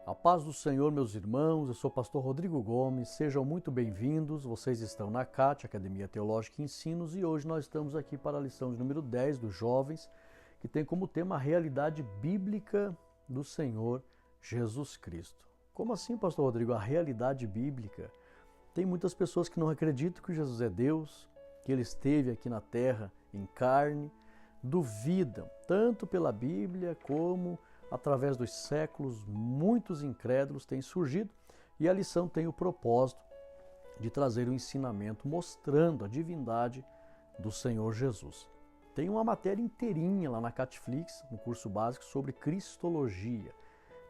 A paz do Senhor, meus irmãos, eu sou o pastor Rodrigo Gomes, sejam muito bem-vindos, vocês estão na CAT, Academia Teológica e Ensinos, e hoje nós estamos aqui para a lição de número 10 dos jovens, que tem como tema a realidade bíblica do Senhor Jesus Cristo. Como assim, pastor Rodrigo, a realidade bíblica? Tem muitas pessoas que não acreditam que Jesus é Deus, que Ele esteve aqui na terra em carne, duvidam, tanto pela Bíblia como através dos séculos, muitos incrédulos têm surgido e a lição tem o propósito de trazer um ensinamento mostrando a divindade do Senhor Jesus. Tem uma matéria inteirinha lá na Catflix, no curso básico, sobre Cristologia,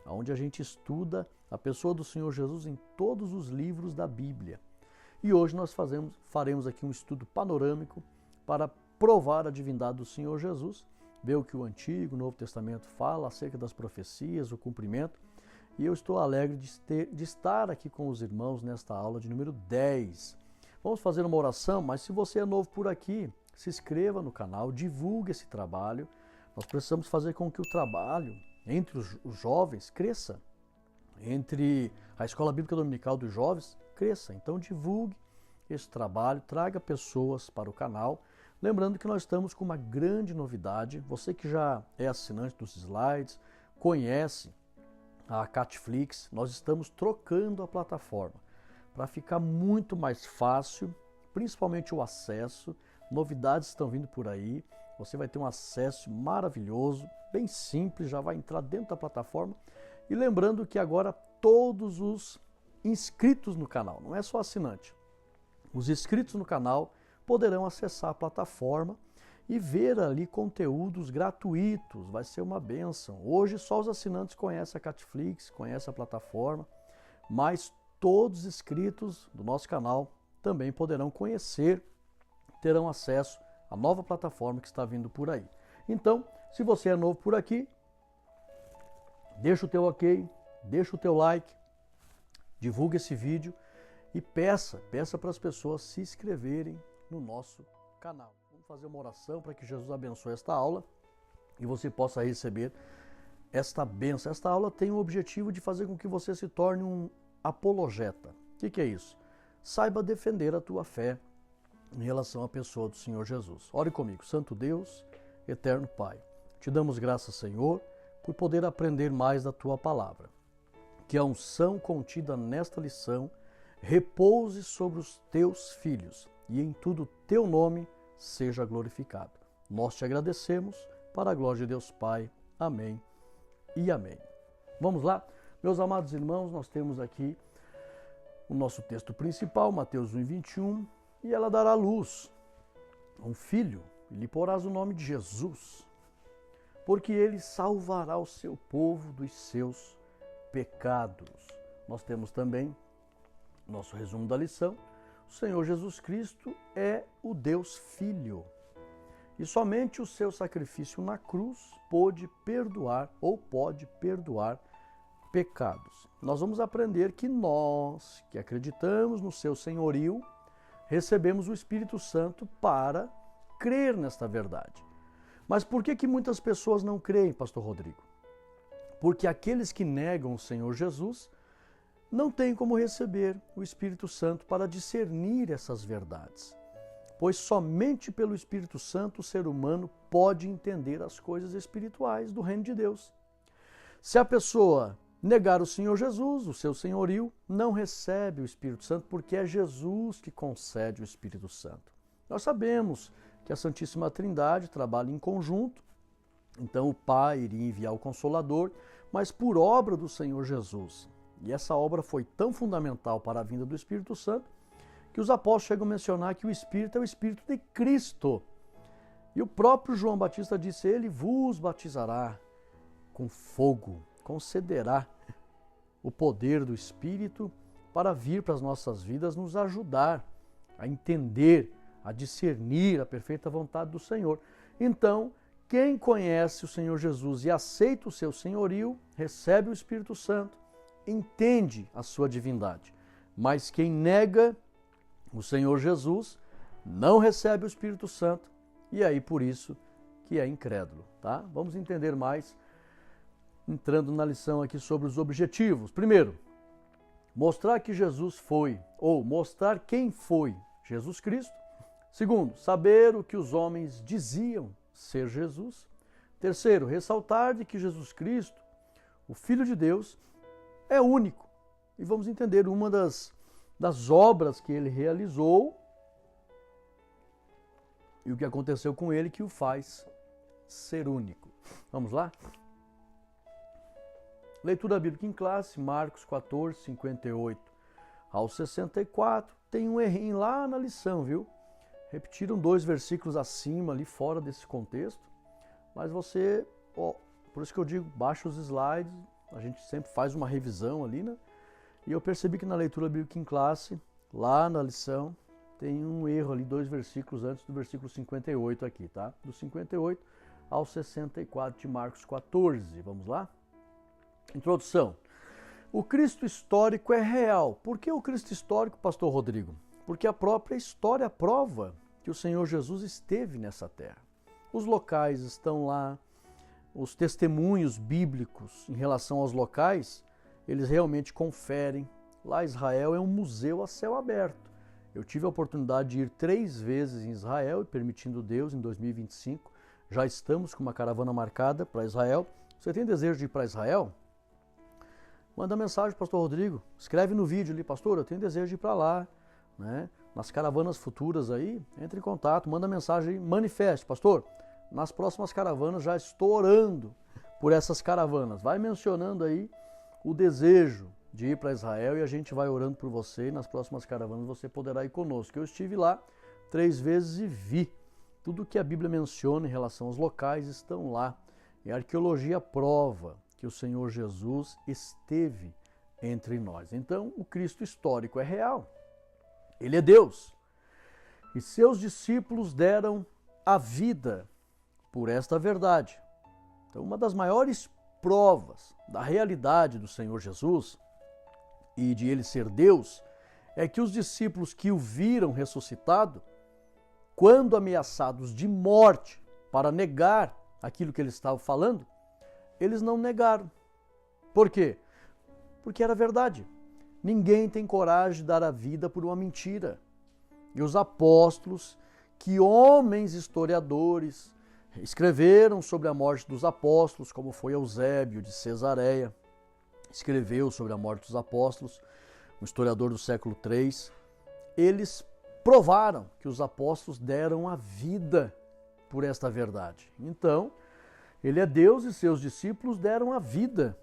onde a gente estuda a pessoa do Senhor Jesus em todos os livros da Bíblia. E hoje nós faremos aqui um estudo panorâmico para provar a divindade do Senhor Jesus, ver o que o Antigo e o Novo Testamento fala acerca das profecias, o cumprimento. E eu estou alegre de estar aqui com os irmãos nesta aula de número 10. Vamos fazer uma oração, mas se você é novo por aqui, se inscreva no canal, divulgue esse trabalho. Nós precisamos fazer com que o trabalho entre os jovens cresça, entre a Escola Bíblica Dominical dos Jovens cresça. Então divulgue esse trabalho, traga pessoas para o canal. Lembrando que nós estamos com uma grande novidade. Você que já é assinante dos slides, conhece a Catflix, nós estamos trocando a plataforma para ficar muito mais fácil, principalmente o acesso. Novidades estão vindo por aí. Você vai ter um acesso maravilhoso, bem simples, já vai entrar dentro da plataforma. E lembrando que agora todos os inscritos no canal, não é só assinante, os inscritos no canal poderão acessar a plataforma e ver ali conteúdos gratuitos. Vai ser uma bênção. Hoje só os assinantes conhecem a Catflix, conhecem a plataforma, mas todos os inscritos do nosso canal também poderão conhecer, terão acesso à nova plataforma que está vindo por aí. Então, se você é novo por aqui, deixa o teu ok, deixa o teu like, divulgue esse vídeo e peça para as pessoas se inscreverem no nosso canal. Vamos fazer uma oração para que Jesus abençoe esta aula e você possa receber esta bênção. Esta aula tem o objetivo de fazer com que você se torne um apologeta. O que é isso? Saiba defender a tua fé em relação à pessoa do Senhor Jesus. Ore comigo. Santo Deus, eterno Pai, te damos graças, Senhor, por poder aprender mais da tua palavra. Que a unção contida nesta lição repouse sobre os teus filhos e em tudo teu nome seja glorificado. Nós te agradecemos para a glória de Deus Pai. Amém e amém. Vamos lá? Meus amados irmãos, nós temos aqui o nosso texto principal, Mateus 1:21, e ela dará luz a um filho e lhe porás o nome de Jesus, porque ele salvará o seu povo dos seus pecados. Nós temos também nosso resumo da lição. O Senhor Jesus Cristo é o Deus Filho e somente o seu sacrifício na cruz pode perdoar pecados. Nós vamos aprender que nós, que acreditamos no seu senhorio, recebemos o Espírito Santo para crer nesta verdade. Mas por que muitas pessoas não creem, pastor Rodrigo? Porque aqueles que negam o Senhor Jesus não tem como receber o Espírito Santo para discernir essas verdades, pois somente pelo Espírito Santo o ser humano pode entender as coisas espirituais do reino de Deus. Se a pessoa negar o Senhor Jesus, o seu senhorio, não recebe o Espírito Santo, porque é Jesus que concede o Espírito Santo. Nós sabemos que a Santíssima Trindade trabalha em conjunto, então o Pai iria enviar o Consolador, mas por obra do Senhor Jesus. E essa obra foi tão fundamental para a vinda do Espírito Santo que os apóstolos chegam a mencionar que o Espírito é o Espírito de Cristo. E o próprio João Batista disse, ele vos batizará com fogo, concederá o poder do Espírito para vir para as nossas vidas nos ajudar a entender, a discernir a perfeita vontade do Senhor. Então, quem conhece o Senhor Jesus e aceita o seu senhorio, recebe o Espírito Santo, entende a sua divindade. Mas quem nega o Senhor Jesus não recebe o Espírito Santo e aí por isso que é incrédulo, tá? Vamos entender mais entrando na lição aqui sobre os objetivos. Primeiro, mostrar que Jesus foi, ou mostrar quem foi Jesus Cristo. Segundo, saber o que os homens diziam ser Jesus. Terceiro, ressaltar de que Jesus Cristo, o Filho de Deus, é único. E vamos entender uma das obras que ele realizou e o que aconteceu com ele que o faz ser único. Vamos lá? Leitura bíblica em classe, Marcos 14, 58 ao 64. Tem um errinho lá na lição, viu? Repetiram 2 versículos acima, ali fora desse contexto. Mas você, por isso que eu digo, baixa os slides, a gente sempre faz uma revisão ali, né? E eu percebi que na leitura bíblica em classe, lá na lição, tem um erro ali, 2 versículos antes do versículo 58 aqui, tá? Do 58 ao 64 de Marcos 14. Vamos lá? Introdução. O Cristo histórico é real. Por que o Cristo histórico, pastor Rodrigo? Porque a própria história prova que o Senhor Jesus esteve nessa terra. Os locais estão lá, os testemunhos bíblicos em relação aos locais, eles realmente conferem. Lá Israel é um museu a céu aberto. Eu tive a oportunidade de ir 3 vezes em Israel e, permitindo Deus, em 2025, já estamos com uma caravana marcada para Israel. Você tem desejo de ir para Israel? Manda mensagem, pastor Rodrigo. Escreve no vídeo ali, pastor, eu tenho desejo de ir para lá, né? Nas caravanas futuras aí, entre em contato, manda mensagem aí, manifeste, pastor. Nas próximas caravanas já estou orando por essas caravanas. Vai mencionando aí o desejo de ir para Israel e a gente vai orando por você e nas próximas caravanas você poderá ir conosco. Eu estive lá 3 vezes e vi. Tudo que a Bíblia menciona em relação aos locais estão lá. E a arqueologia prova que o Senhor Jesus esteve entre nós. Então, o Cristo histórico é real. Ele é Deus. E seus discípulos deram a vida por esta verdade. Então, uma das maiores provas da realidade do Senhor Jesus e de ele ser Deus é que os discípulos que o viram ressuscitado, quando ameaçados de morte para negar aquilo que ele estava falando, eles não negaram. Por quê? Porque era verdade. Ninguém tem coragem de dar a vida por uma mentira. E os apóstolos, que homens historiadores escreveram sobre a morte dos apóstolos, como foi Eusébio de Cesareia, escreveu sobre a morte dos apóstolos, um historiador do século III, eles provaram que os apóstolos deram a vida por esta verdade. Então, ele é Deus e seus discípulos deram a vida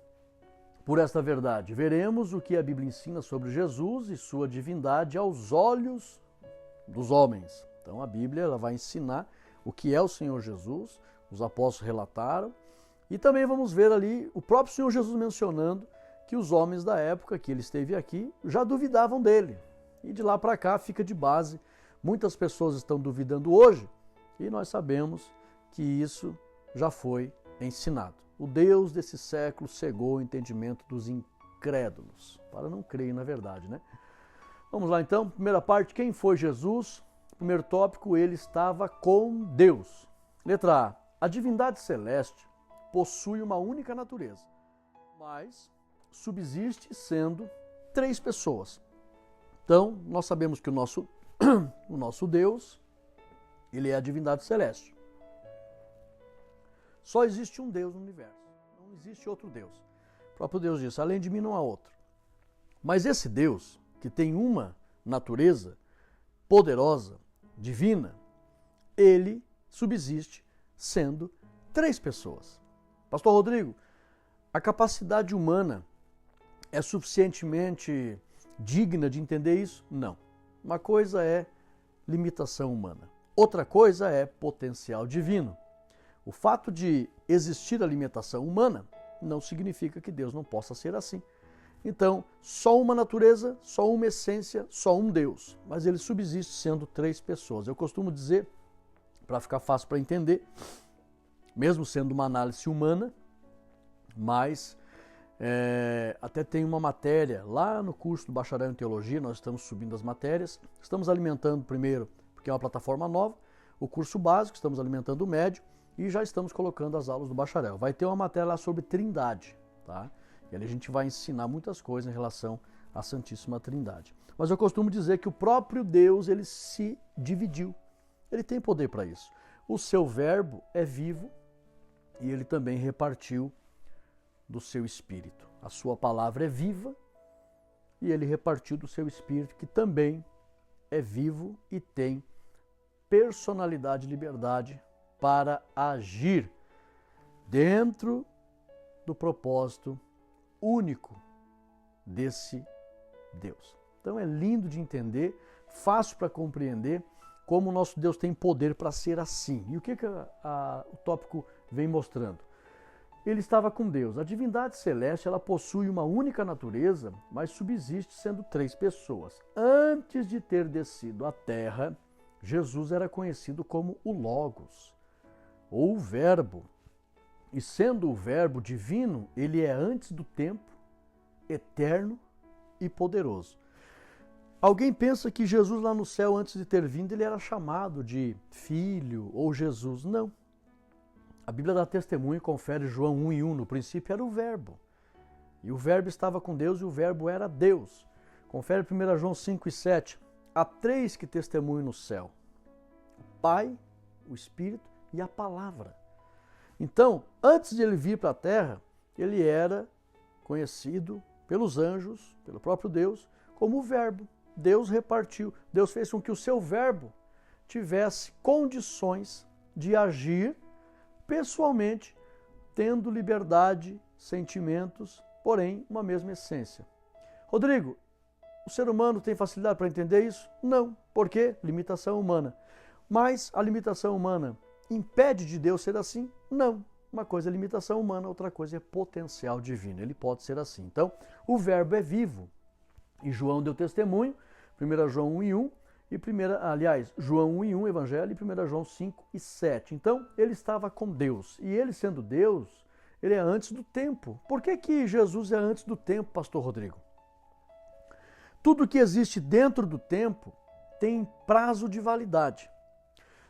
por esta verdade. Veremos o que a Bíblia ensina sobre Jesus e sua divindade aos olhos dos homens. Então a Bíblia ela vai ensinar o que é o Senhor Jesus, os apóstolos relataram, e também vamos ver ali o próprio Senhor Jesus mencionando que os homens da época que ele esteve aqui já duvidavam dele. E de lá para cá fica de base. Muitas pessoas estão duvidando hoje e nós sabemos que isso já foi ensinado. O Deus desse século cegou o entendimento dos incrédulos, para não crerem na verdade, né? Vamos lá então, primeira parte, quem foi Jesus? Primeiro tópico, ele estava com Deus. Letra A divindade celeste possui uma única natureza, mas subsiste sendo 3 pessoas. Então, nós sabemos que o nosso Deus, ele é a divindade celeste. Só existe um Deus no universo, não existe outro Deus. O próprio Deus disse, além de mim não há outro. Mas esse Deus, que tem uma natureza poderosa, divina, ele subsiste sendo 3 pessoas. Pastor Rodrigo, a capacidade humana é suficientemente digna de entender isso? Não. Uma coisa é limitação humana, outra coisa é potencial divino. O fato de existir a limitação humana não significa que Deus não possa ser assim. Então, só uma natureza, só uma essência, só um Deus. Mas ele subsiste sendo 3 pessoas. Eu costumo dizer, para ficar fácil para entender, mesmo sendo uma análise humana, mas até tem uma matéria lá no curso do Bacharel em Teologia, nós estamos subindo as matérias, estamos alimentando primeiro, porque é uma plataforma nova, o curso básico, estamos alimentando o médio, e já estamos colocando as aulas do bacharel. Vai ter uma matéria lá sobre Trindade, tá? E ali a gente vai ensinar muitas coisas em relação à Santíssima Trindade. Mas eu costumo dizer que o próprio Deus, ele se dividiu. Ele tem poder para isso. O seu verbo é vivo e ele também repartiu do seu espírito. A sua palavra é viva e ele repartiu do seu espírito, que também é vivo e tem personalidade e liberdade para agir dentro do propósito único desse Deus. Então é lindo de entender, fácil para compreender como o nosso Deus tem poder para ser assim. E o que o tópico vem mostrando? Ele estava com Deus. A divindade celeste, ela possui uma única natureza, mas subsiste sendo 3 pessoas. Antes de ter descido à terra, Jesus era conhecido como o Logos, ou o Verbo. E sendo o Verbo divino, ele é antes do tempo, eterno e poderoso. Alguém pensa que Jesus lá no céu, antes de ter vindo, ele era chamado de Filho ou Jesus. Não. A Bíblia dá testemunho e confere João 1:1. No princípio era o Verbo. E o Verbo estava com Deus e o Verbo era Deus. Confere 1 João 5:7. Há 3 que testemunham no céu: o Pai, o Espírito e a Palavra. Então, antes de ele vir para a terra, ele era conhecido pelos anjos, pelo próprio Deus, como o Verbo. Deus repartiu, Deus fez com que o seu Verbo tivesse condições de agir pessoalmente, tendo liberdade, sentimentos, porém uma mesma essência. Rodrigo, o ser humano tem facilidade para entender isso? Não. Por quê? Limitação humana. Mas a limitação humana impede de Deus ser assim? Não. Uma coisa é limitação humana, outra coisa é potencial divino. Ele pode ser assim. Então, o Verbo é vivo. E João deu testemunho, 1 João 1:1, João 1:1, Evangelho, e 1 João 5:7. Então, ele estava com Deus. E ele sendo Deus, ele é antes do tempo. Por que Jesus é antes do tempo, pastor Rodrigo? Tudo que existe dentro do tempo tem prazo de validade.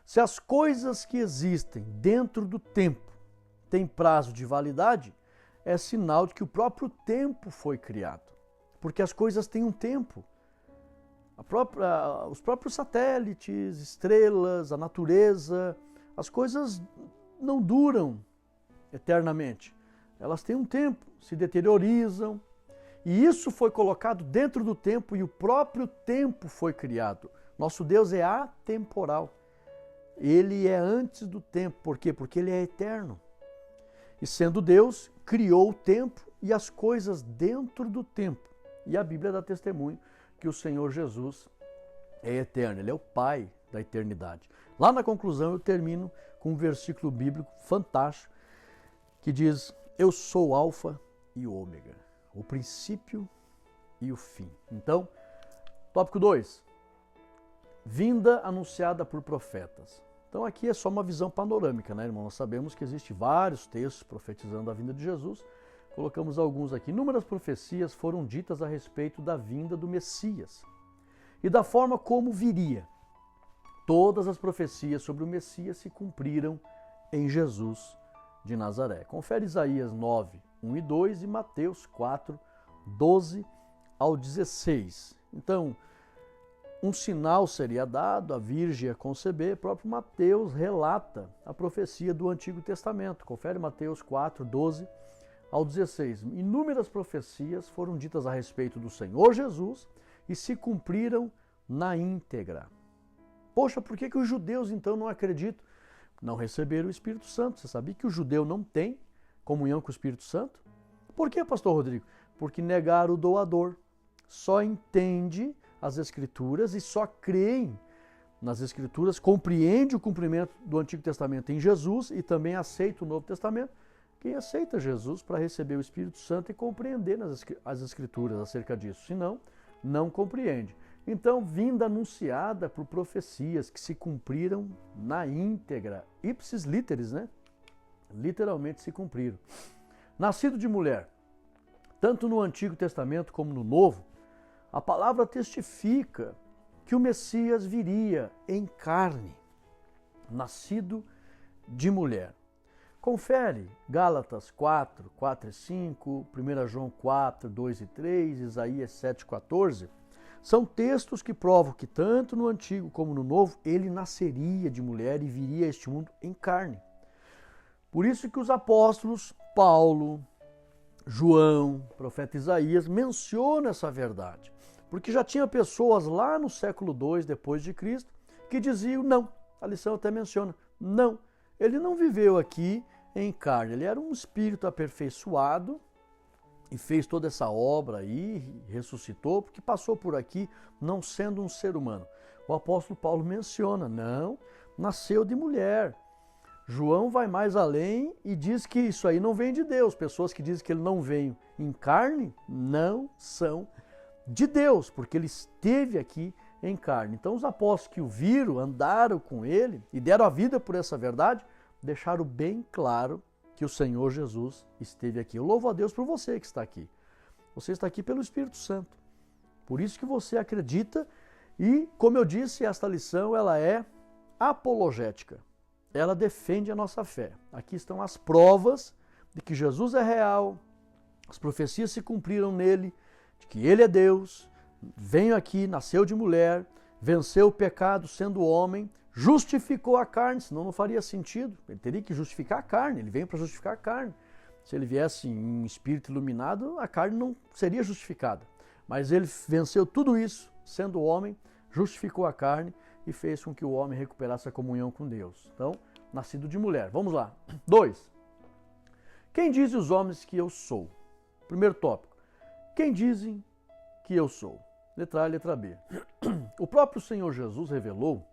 Se as coisas que existem dentro do tempo têm prazo de validade, é sinal de que o próprio tempo foi criado. Porque as coisas têm um tempo. Os próprios satélites, estrelas, a natureza, as coisas não duram eternamente. Elas têm um tempo, se deteriorizam. E isso foi colocado dentro do tempo e o próprio tempo foi criado. Nosso Deus é atemporal. Ele é antes do tempo. Por quê? Porque ele é eterno. E sendo Deus, criou o tempo e as coisas dentro do tempo. E a Bíblia dá testemunho que o Senhor Jesus é eterno, ele é o Pai da eternidade. Lá na conclusão eu termino com um versículo bíblico fantástico que diz: eu sou o Alfa e o Ômega, o princípio e o fim. Então, tópico 2, vinda anunciada por profetas. Então aqui é só uma visão panorâmica, né, irmão? Nós sabemos que existem vários textos profetizando a vinda de Jesus. Colocamos alguns aqui. Inúmeras profecias foram ditas a respeito da vinda do Messias e da forma como viria. Todas as profecias sobre o Messias se cumpriram em Jesus de Nazaré. Confere Isaías 9:1 e 2 e Mateus 4:12-16. Então, um sinal seria dado, a Virgem ia conceber. O próprio Mateus relata a profecia do Antigo Testamento. Confere Mateus 4:12-16. Inúmeras profecias foram ditas a respeito do Senhor Jesus e se cumpriram na íntegra. Poxa, por que os judeus então não acreditam? Não receberam o Espírito Santo. Você sabia que o judeu não tem comunhão com o Espírito Santo? Por que, pastor Rodrigo? Porque negaram o doador. Só entende as Escrituras e só creem nas Escrituras, compreende o cumprimento do Antigo Testamento em Jesus e também aceita o Novo Testamento. Quem aceita Jesus para receber o Espírito Santo e compreender as Escrituras acerca disso. Senão, não compreende. Então, vinda anunciada por profecias que se cumpriram na íntegra. Ipsis literis, né? Literalmente se cumpriram. Nascido de mulher, tanto no Antigo Testamento como no Novo, a palavra testifica que o Messias viria em carne, nascido de mulher. Confere Gálatas 4, 4 e 5, 1 João 4, 2 e 3, Isaías 7, 14. São textos que provam que tanto no Antigo como no Novo, ele nasceria de mulher e viria a este mundo em carne. Por isso que os apóstolos Paulo, João, profeta Isaías, mencionam essa verdade. Porque já tinha pessoas lá no século II depois de Cristo que diziam não. A lição até menciona, não. Ele não viveu aqui em carne, ele era um espírito aperfeiçoado e fez toda essa obra aí, ressuscitou, porque passou por aqui não sendo um ser humano. O apóstolo Paulo menciona, não, nasceu de mulher. João vai mais além e diz que isso aí não vem de Deus. Pessoas que dizem que ele não veio em carne, não são de Deus, porque ele esteve aqui em carne. Então os apóstolos que o viram, andaram com ele e deram a vida por essa verdade, deixaram bem claro que o Senhor Jesus esteve aqui. Eu louvo a Deus por você que está aqui. Você está aqui pelo Espírito Santo. Por isso que você acredita e, como eu disse, esta lição ela é apologética. Ela defende a nossa fé. Aqui estão as provas de que Jesus é real, as profecias se cumpriram nele, de que ele é Deus, veio aqui, nasceu de mulher, venceu o pecado sendo homem, justificou a carne, senão não faria sentido. Ele teria que justificar a carne, ele veio para justificar a carne. Se ele viesse em espírito iluminado, a carne não seria justificada. Mas ele venceu tudo isso, sendo homem, justificou a carne e fez com que o homem recuperasse a comunhão com Deus. Então, nascido de mulher. Vamos lá. 2. Quem dizem os homens que eu sou? Primeiro tópico. Quem dizem que eu sou? Letra A e letra B. O próprio Senhor Jesus revelou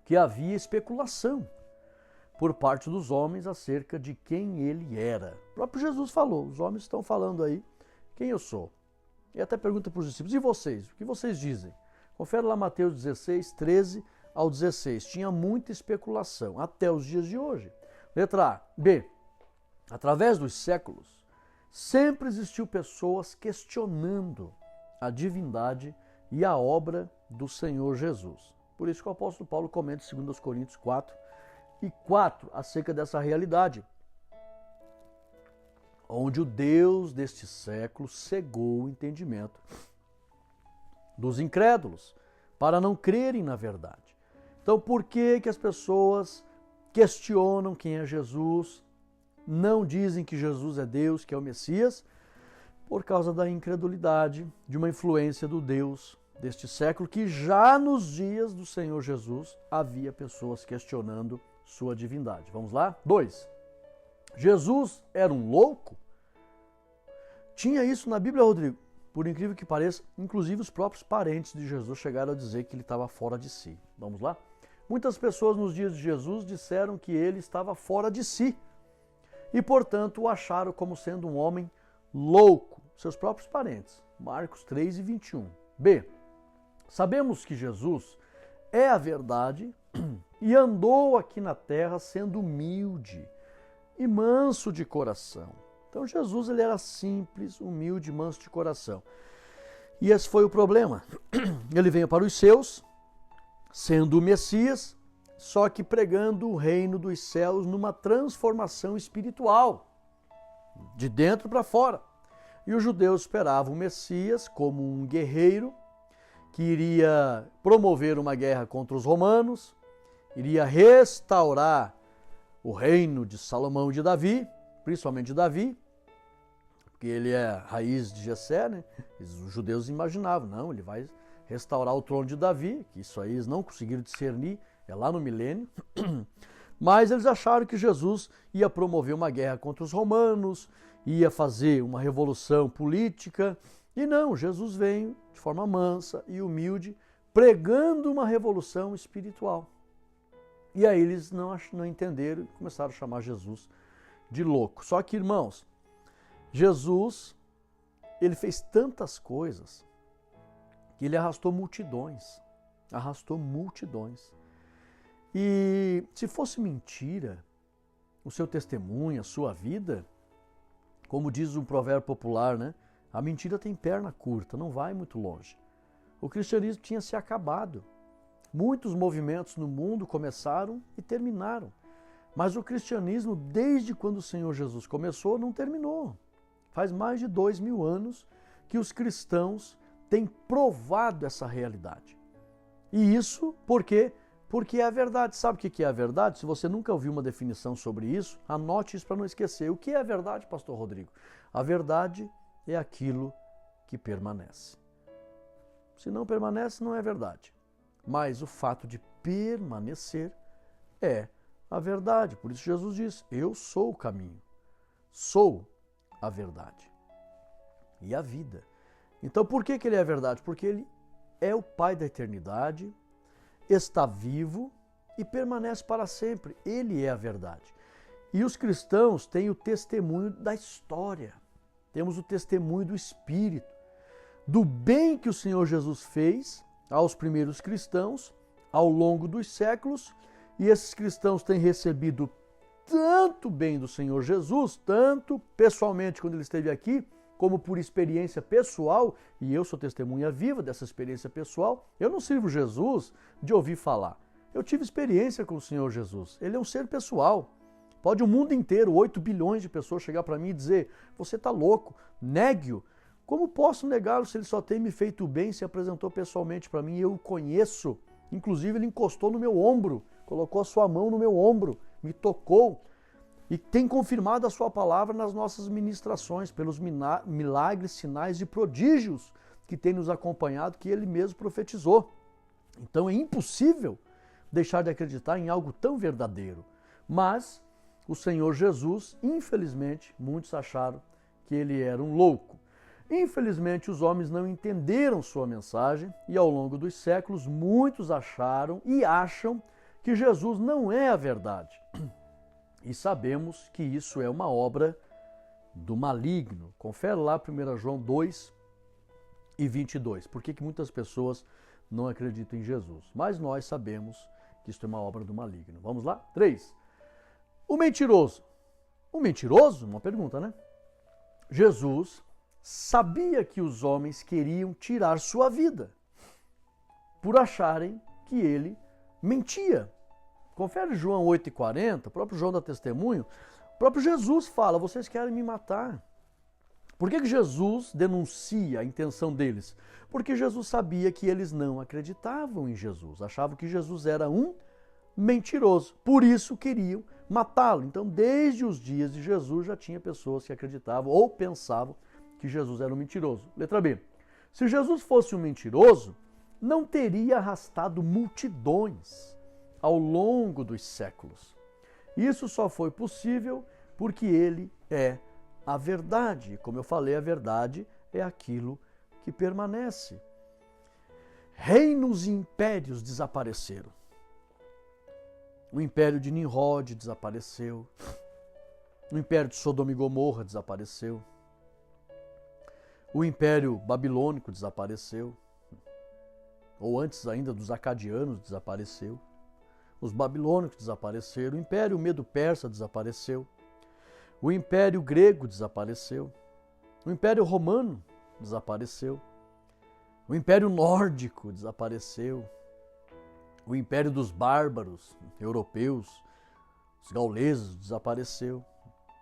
que havia especulação por parte dos homens acerca de quem ele era. O próprio Jesus falou, os homens estão falando aí quem eu sou. E até pergunta para os discípulos, e vocês? O que vocês dizem? Confere lá Mateus 16, 13 ao 16. Tinha muita especulação, até os dias de hoje. Letra A. B. Através dos séculos, sempre existiu pessoas questionando a divindade e a obra do Senhor Jesus. Por isso que o apóstolo Paulo comenta em 2 Coríntios 4 e 4 acerca dessa realidade, onde o Deus deste século cegou o entendimento dos incrédulos, para não crerem na verdade. Então, por que as pessoas questionam quem é Jesus, não dizem que Jesus é Deus, que é o Messias? Por causa da incredulidade, de uma influência do Deus deste século, que já nos dias do Senhor Jesus havia pessoas questionando sua divindade. Vamos lá? 2. Jesus era um louco? Tinha isso na Bíblia, Rodrigo? Por incrível que pareça, inclusive os próprios parentes de Jesus chegaram a dizer que ele estava fora de si. Vamos lá? Muitas pessoas nos dias de Jesus disseram que ele estava fora de si e, portanto, o acharam como sendo um homem louco. Seus próprios parentes. Marcos 3 e 21. B. Sabemos que Jesus é a verdade e andou aqui na terra sendo humilde e manso de coração. Então Jesus ele era simples, humilde, manso de coração. E esse foi o problema. Ele veio para os seus, sendo o Messias, só que pregando o reino dos céus numa transformação espiritual, de dentro para fora. E os judeus esperavam o Messias como um guerreiro que iria promover uma guerra contra os romanos, iria restaurar o reino de Salomão e de Davi, principalmente de Davi, porque ele é a raiz de Jessé, né? Os judeus imaginavam, não, ele vai restaurar o trono de Davi, que isso aí eles não conseguiram discernir, é lá no milênio, mas eles acharam que Jesus ia promover uma guerra contra os romanos, ia fazer uma revolução política, e não, Jesus veio de forma mansa e humilde, pregando uma revolução espiritual. E aí eles não entenderam e começaram a chamar Jesus de louco. Só que, irmãos, Jesus, ele fez tantas coisas que ele arrastou multidões. E se fosse mentira o seu testemunho, a sua vida, como diz um provérbio popular, né? A mentira tem perna curta, não vai muito longe. O cristianismo tinha se acabado. Muitos movimentos no mundo começaram e terminaram. Mas o cristianismo, desde quando o Senhor Jesus começou, não terminou. Faz mais de 2000 anos que os cristãos têm provado essa realidade. E isso por quê? Porque é a verdade. Sabe o que é a verdade? Se você nunca ouviu uma definição sobre isso, anote isso para não esquecer. O que é a verdade, pastor Rodrigo? A verdade é aquilo que permanece. Se não permanece, não é verdade. Mas o fato de permanecer é a verdade. Por isso Jesus diz, eu sou o caminho, sou a verdade e a vida. Então por que ele é a verdade? Porque ele é o Pai da eternidade, está vivo e permanece para sempre. Ele é a verdade. E os cristãos têm o testemunho da história. Temos o testemunho do Espírito, do bem que o Senhor Jesus fez aos primeiros cristãos ao longo dos séculos, e esses cristãos têm recebido tanto bem do Senhor Jesus, tanto pessoalmente quando ele esteve aqui, como por experiência pessoal, e eu sou testemunha viva dessa experiência pessoal. Eu não sirvo Jesus de ouvir falar. Eu tive experiência com o Senhor Jesus. Ele é um ser pessoal. Pode o mundo inteiro, 8 bilhões de pessoas chegar para mim e dizer, você está louco, negue-o. Como posso negá-lo se ele só tem me feito bem, se apresentou pessoalmente para mim e eu o conheço? Inclusive ele encostou no meu ombro, colocou a sua mão no meu ombro, me tocou e tem confirmado a sua palavra nas nossas ministrações, pelos milagres, sinais e prodígios que tem nos acompanhado, que ele mesmo profetizou. Então é impossível deixar de acreditar em algo tão verdadeiro. Mas o Senhor Jesus, infelizmente, muitos acharam que ele era um louco. Infelizmente, os homens não entenderam sua mensagem e ao longo dos séculos muitos acharam e acham que Jesus não é a verdade. E sabemos que isso é uma obra do maligno. Confere lá 1 João 2 e 22. Por que muitas pessoas não acreditam em Jesus? Mas nós sabemos que isso é uma obra do maligno. Vamos lá? 3. O mentiroso. O mentiroso? Uma pergunta, né? Jesus sabia que os homens queriam tirar sua vida por acharem que ele mentia. Confere João 8,40, o próprio João dá testemunho, o próprio Jesus fala, vocês querem me matar. Por que Jesus denuncia a intenção deles? Porque Jesus sabia que eles não acreditavam em Jesus, achavam que Jesus era um mentiroso, por isso queriam matá-lo. Então, desde os dias de Jesus já tinha pessoas que acreditavam ou pensavam que Jesus era um mentiroso. Letra B. Se Jesus fosse um mentiroso, não teria arrastado multidões ao longo dos séculos. Isso só foi possível porque ele é a verdade. Como eu falei, a verdade é aquilo que permanece. Reinos e impérios desapareceram. O império de Nimrod desapareceu. O império de Sodoma e Gomorra desapareceu. O império babilônico desapareceu. Ou antes ainda dos acadianos desapareceu. Os babilônicos desapareceram. O império medo-persa desapareceu. O império grego desapareceu. O império romano desapareceu. O império nórdico desapareceu. O império dos bárbaros europeus, os gauleses, desapareceu.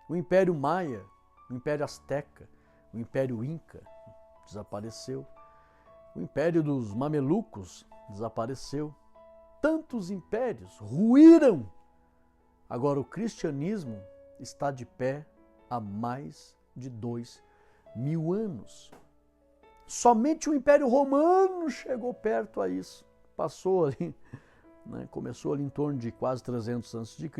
O império maia, o império asteca, o império inca desapareceu. O império dos mamelucos desapareceu. Tantos impérios ruíram. Agora o cristianismo está de pé há mais de 2000 anos. Somente o Império Romano chegou perto a isso. Passou ali, né, começou ali em torno de quase 300 a.C.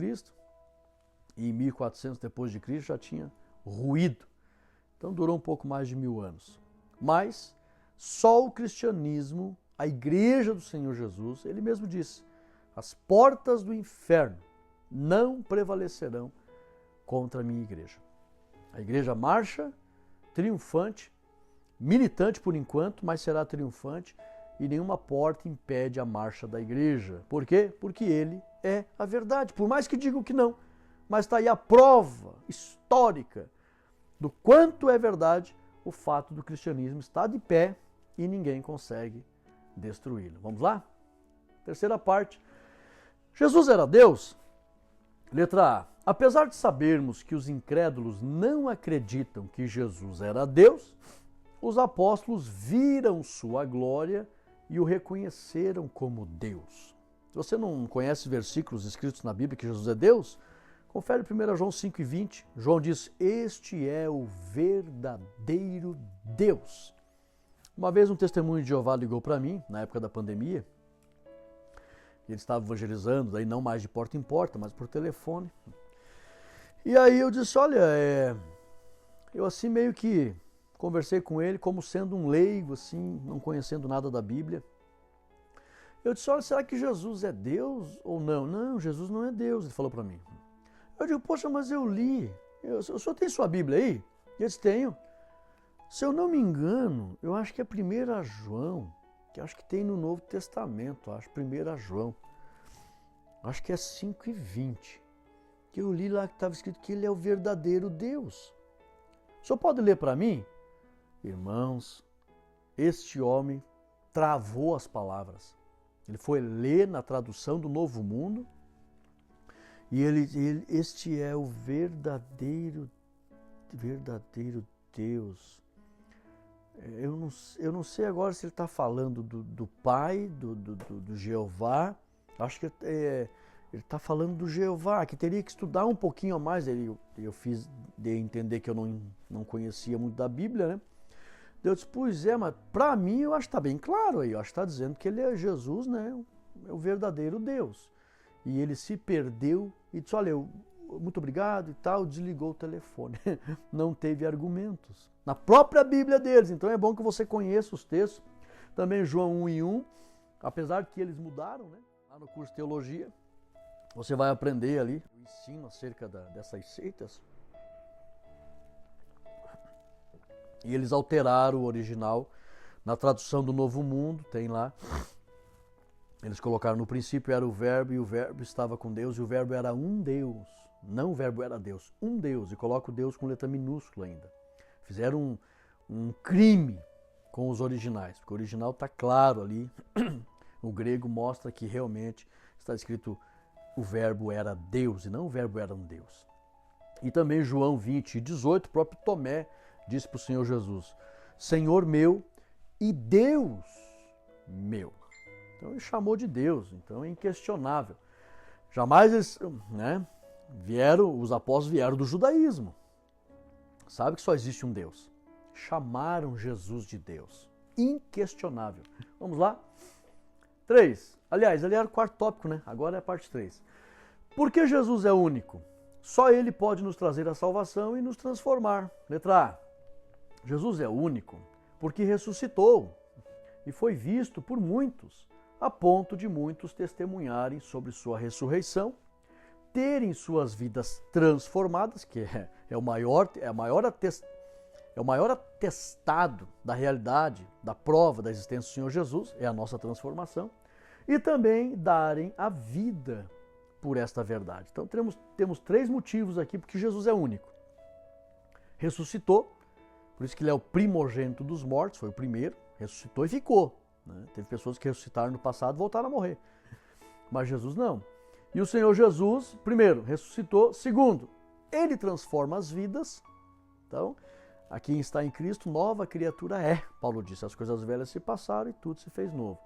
e em 1400 depois de Cristo já tinha ruído. Então durou um pouco mais de 1000 anos. Mas só o cristianismo, a igreja do Senhor Jesus, ele mesmo disse, as portas do inferno não prevalecerão contra a minha igreja. A igreja marcha triunfante, militante por enquanto, mas será triunfante e nenhuma porta impede a marcha da igreja. Por quê? Porque ele é a verdade. Por mais que digam que não, mas está aí a prova histórica do quanto é verdade o fato do cristianismo estar de pé e ninguém consegue destruí-lo. Vamos lá? Terceira parte. Jesus era Deus? Letra A. Apesar de sabermos que os incrédulos não acreditam que Jesus era Deus, os apóstolos viram sua glória e o reconheceram como Deus. Se você não conhece versículos escritos na Bíblia que Jesus é Deus, confere 1 João 5,20. João diz: este é o verdadeiro Deus. Uma vez um testemunho de Jeová ligou para mim, na época da pandemia. Ele estava evangelizando, daí não mais de porta em porta, mas por telefone. E aí eu disse, olha, eu assim meio que conversei com ele como sendo um leigo, assim, não conhecendo nada da Bíblia. Eu disse, olha, será que Jesus é Deus ou não? Não, Jesus não é Deus, ele falou para mim. Eu digo, poxa, mas eu li. O senhor tem sua Bíblia aí? Eu disse, tenho. Se eu não me engano, eu acho que é 1 João, que acho que tem no Novo Testamento, acho, 1 João. Acho que é 5,20. Que eu li lá que estava escrito que ele é o verdadeiro Deus. O senhor pode ler para mim? Irmãos, este homem travou as palavras. Ele foi ler na tradução do Novo Mundo e este é o verdadeiro Deus. Eu não sei agora se ele está falando do Pai, do Jeová. Acho que ele está falando do Jeová, que teria que estudar um pouquinho a mais. Eu fiz de entender que eu não conhecia muito da Bíblia, né? Eu disse, pois é, mas para mim eu acho que está bem claro aí. Eu acho que está dizendo que ele é Jesus, né? É o verdadeiro Deus. E ele se perdeu e disse, olha, muito obrigado e tal, desligou o telefone. Não teve argumentos. Na própria Bíblia deles. Então é bom que você conheça os textos. Também João 1:1, apesar de que eles mudaram, né? Lá no curso de teologia, você vai aprender ali o ensino acerca dessas seitas. E eles alteraram o original na tradução do Novo Mundo, tem lá. Eles colocaram no princípio era o verbo e o verbo estava com Deus e o verbo era um Deus. Não o verbo era Deus, um Deus. E coloca o Deus com letra minúscula ainda. Fizeram um crime com os originais, porque o original está claro ali. O grego mostra que realmente está escrito o verbo era Deus e não o verbo era um Deus. E também João 20:18, o próprio Tomé disse para o Senhor Jesus, Senhor meu e Deus meu. Então ele chamou de Deus, então é inquestionável. Jamais eles, né, os apóstolos vieram do judaísmo. Sabe que só existe um Deus. Chamaram Jesus de Deus. Inquestionável. Vamos lá? 3. Aliás, ali era o quarto tópico, né? Agora é a parte 3. Por que Jesus é único? Só ele pode nos trazer a salvação e nos transformar. Letra A. Jesus é único porque ressuscitou e foi visto por muitos, a ponto de muitos testemunharem sobre sua ressurreição, terem suas vidas transformadas, que é o maior atestado da realidade, da prova da existência do Senhor Jesus, é a nossa transformação, e também darem a vida por esta verdade. Então temos 3 motivos aqui porque Jesus é único. Ressuscitou, por isso que ele é o primogênito dos mortos, foi o primeiro, ressuscitou e ficou. Né? Teve pessoas que ressuscitaram no passado e voltaram a morrer. Mas Jesus não. E o Senhor Jesus, primeiro, ressuscitou. Segundo, ele transforma as vidas. Então, a quem está em Cristo, nova criatura é. Paulo disse, as coisas velhas se passaram e tudo se fez novo.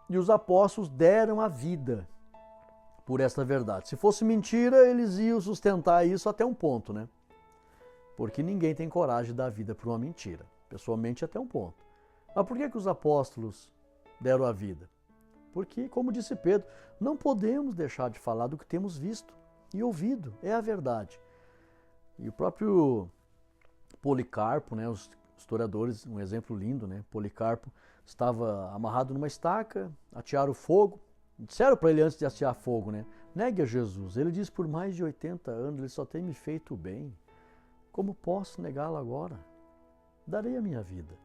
E os apóstolos deram a vida por esta verdade. Se fosse mentira, eles iam sustentar isso até um ponto, né? Porque ninguém tem coragem de dar vida por uma mentira. Pessoalmente, até um ponto. Mas por que os apóstolos deram a vida? Porque, como disse Pedro, não podemos deixar de falar do que temos visto e ouvido. É a verdade. E o próprio Policarpo, né, os historiadores, um exemplo lindo, né? Policarpo estava amarrado numa estaca, atearam fogo. Disseram para ele antes de atear fogo, né? Negue a Jesus. Ele disse, por mais de 80 anos, ele só tem me feito bem. Como posso negá-lo agora? Darei a minha vida.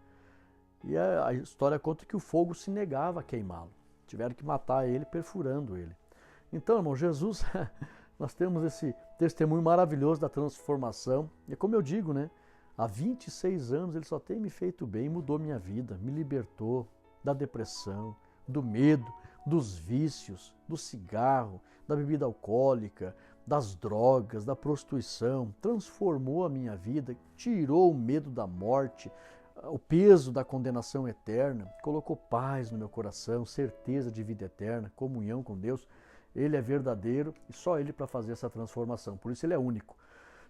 E a história conta que o fogo se negava a queimá-lo. Tiveram que matar ele, perfurando ele. Então, irmão, Jesus, nós temos esse testemunho maravilhoso da transformação. E como eu digo, né? Há 26 anos ele só tem me feito bem, mudou minha vida, me libertou da depressão, do medo. dos vícios, do cigarro, da bebida alcoólica, das drogas, da prostituição, transformou a minha vida, tirou o medo da morte, o peso da condenação eterna, colocou paz no meu coração, certeza de vida eterna, comunhão com Deus. Ele é verdadeiro e só Ele para fazer essa transformação, por isso Ele é único.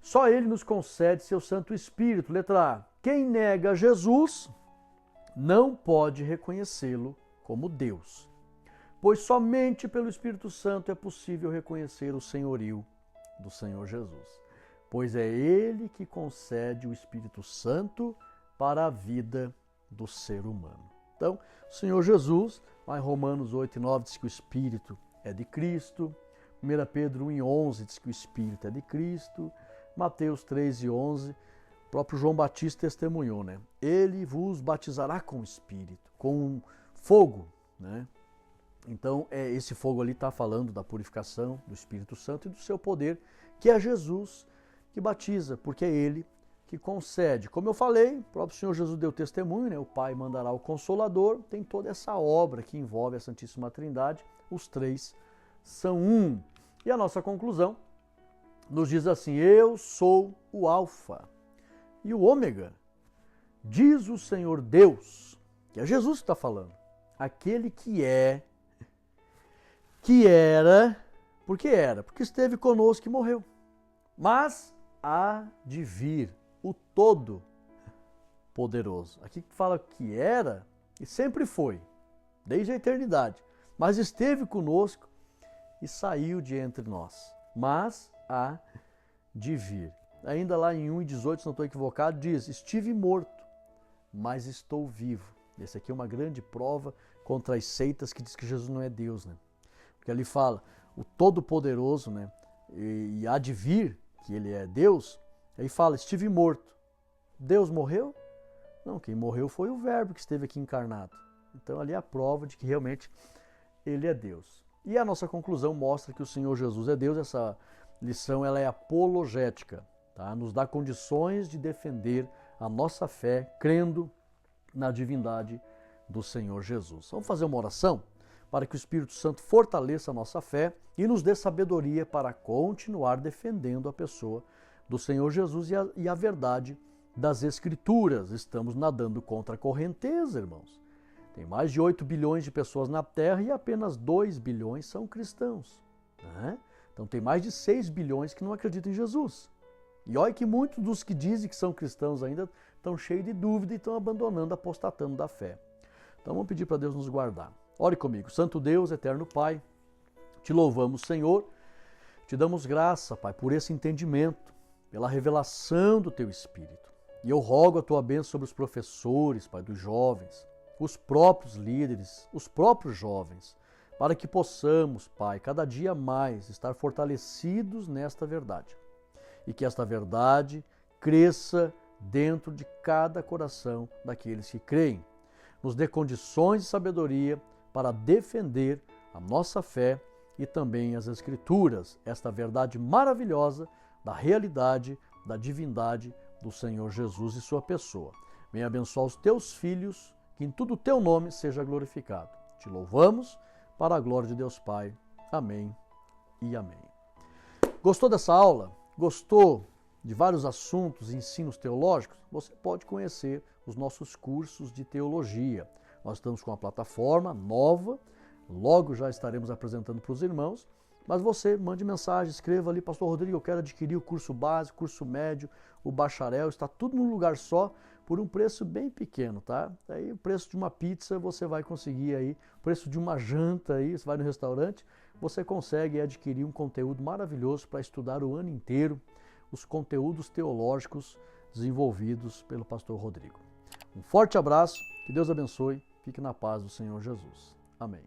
Só Ele nos concede seu Santo Espírito. Letra A. Quem nega Jesus não pode reconhecê-lo como Deus, pois somente pelo Espírito Santo é possível reconhecer o senhorio do Senhor Jesus, pois é Ele que concede o Espírito Santo para a vida do ser humano. Então, o Senhor Jesus, lá em Romanos 8:9 diz que o Espírito é de Cristo, 1 Pedro 1:11 diz que o Espírito é de Cristo, Mateus 3:11, o próprio João Batista testemunhou, né? Ele vos batizará com o Espírito, com fogo, né? Então, esse fogo ali está falando da purificação do Espírito Santo e do seu poder, que é Jesus que batiza, porque é Ele que concede. Como eu falei, o próprio Senhor Jesus deu testemunho, né? O Pai mandará o Consolador, tem toda essa obra que envolve a Santíssima Trindade, os três são um. E a nossa conclusão nos diz assim: eu sou o Alfa e o Ômega, diz o Senhor Deus, que é Jesus que está falando, aquele que é, que era, porque esteve conosco e morreu, mas há de vir o Todo-Poderoso. Aqui fala que era e sempre foi, desde a eternidade, mas esteve conosco e saiu de entre nós, mas há de vir. Ainda lá em 1:18, se não estou equivocado, diz: estive morto, mas estou vivo. Esse aqui é uma grande prova contra as seitas que diz que Jesus não é Deus, né? Porque ali fala o Todo-Poderoso, né? E há de vir, que ele é Deus. Aí fala: estive morto. Deus morreu? Não, quem morreu foi o Verbo que esteve aqui encarnado. Então ali é a prova de que realmente ele é Deus. E a nossa conclusão mostra que o Senhor Jesus é Deus. Essa lição ela é apologética, tá? Nos dá condições de defender a nossa fé, crendo na divindade do Senhor Jesus. Vamos fazer uma oração para que o Espírito Santo fortaleça a nossa fé e nos dê sabedoria para continuar defendendo a pessoa do Senhor Jesus e a verdade das Escrituras. Estamos nadando contra a correnteza, irmãos. Tem mais de 8 bilhões de pessoas na Terra e apenas 2 bilhões são cristãos, né? Então tem mais de 6 bilhões que não acreditam em Jesus. E olha que muitos dos que dizem que são cristãos ainda estão cheios de dúvida e estão abandonando, apostatando da fé. Então vamos pedir para Deus nos guardar. Ore comigo. Santo Deus, eterno Pai, te louvamos, Senhor, te damos graça, Pai, por esse entendimento, pela revelação do Teu Espírito. E eu rogo a Tua bênção sobre os professores, Pai, dos jovens, os próprios líderes, os próprios jovens, para que possamos, Pai, cada dia mais estar fortalecidos nesta verdade. E que esta verdade cresça dentro de cada coração daqueles que creem. Nos dê condições de sabedoria para defender a nossa fé e também as Escrituras, esta verdade maravilhosa da realidade, da divindade do Senhor Jesus e sua pessoa. Venha abençoar os teus filhos, que em tudo o teu nome seja glorificado. Te louvamos para a glória de Deus Pai. Amém e amém. Gostou dessa aula? Gostou de vários assuntos e ensinos teológicos? Você pode conhecer os nossos cursos de teologia. Nós estamos com uma plataforma nova, logo já estaremos apresentando para os irmãos, mas você mande mensagem, escreva ali: Pastor Rodrigo, eu quero adquirir o curso básico, curso médio, o bacharel, está tudo num lugar só, por um preço bem pequeno, tá? Aí o preço de uma pizza você vai conseguir aí, o preço de uma janta aí, você vai no restaurante, você consegue adquirir um conteúdo maravilhoso para estudar o ano inteiro, os conteúdos teológicos desenvolvidos pelo Pastor Rodrigo. Um forte abraço, que Deus abençoe, fique na paz do Senhor Jesus. Amém.